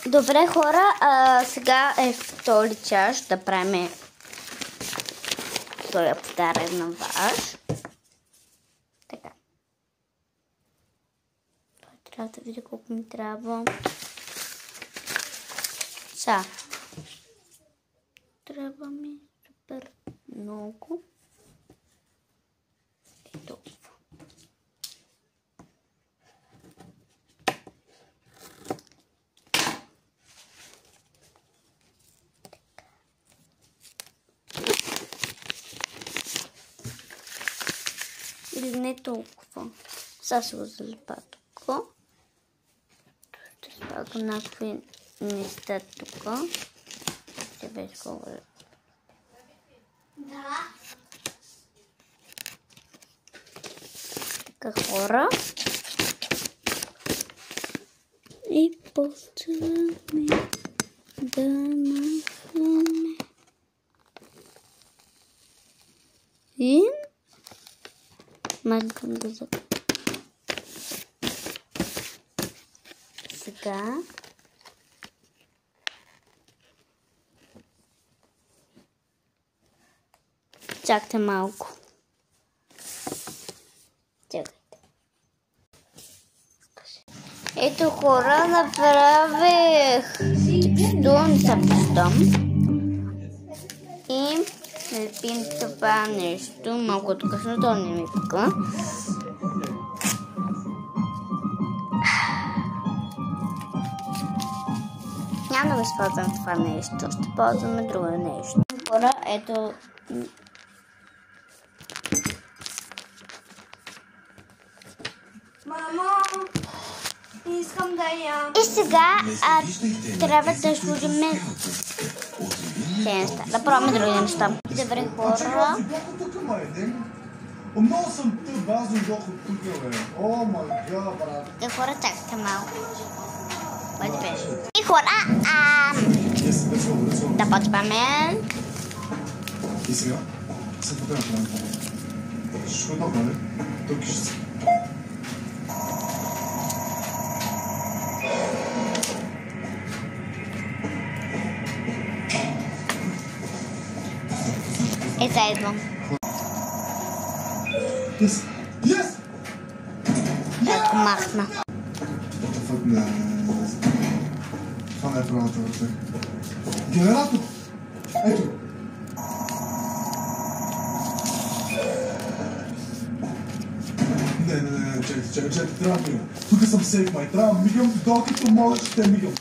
Добре, хора, сега е втори час да правим този подарък на ваш. Така. Трябва да видя колко ми трябва. Сега. Трябва ми супер много. Ето. Или не толкова. Сега се го залипа тук. Ще слагам някакви неща тук. Ще беше колко. Да. Така, хора. И почваме да махаме. И махам да започваме. Сега чакайте малко. Чакайте. Ето, хора, направих текстурни съвпустам и налепим това нещо. Малко късно, то не ми пука. Няма да използвам това нещо, ще ползваме друго нещо. Хора, ето. Мамо, искам да ям. И сега трябва да сложим тези неща. Да пробваме други неща. Добре, хора. Много съм тъп, аз дойдох от тук, бе. О, май гад, брат. Те хора, чакайте малко. Къде беше? И хора, да почваме. И сега? След това да направим. Всичко е добре, не? Тук ще си. Е, сега идвам. Yes! Yes! Ето махна. Това не е правилната върта. Генератор! Ето! Не, чакай, трябва да мигам. Тук съм сейф, май. Трябва да мигам, докато мога, ще те мигам.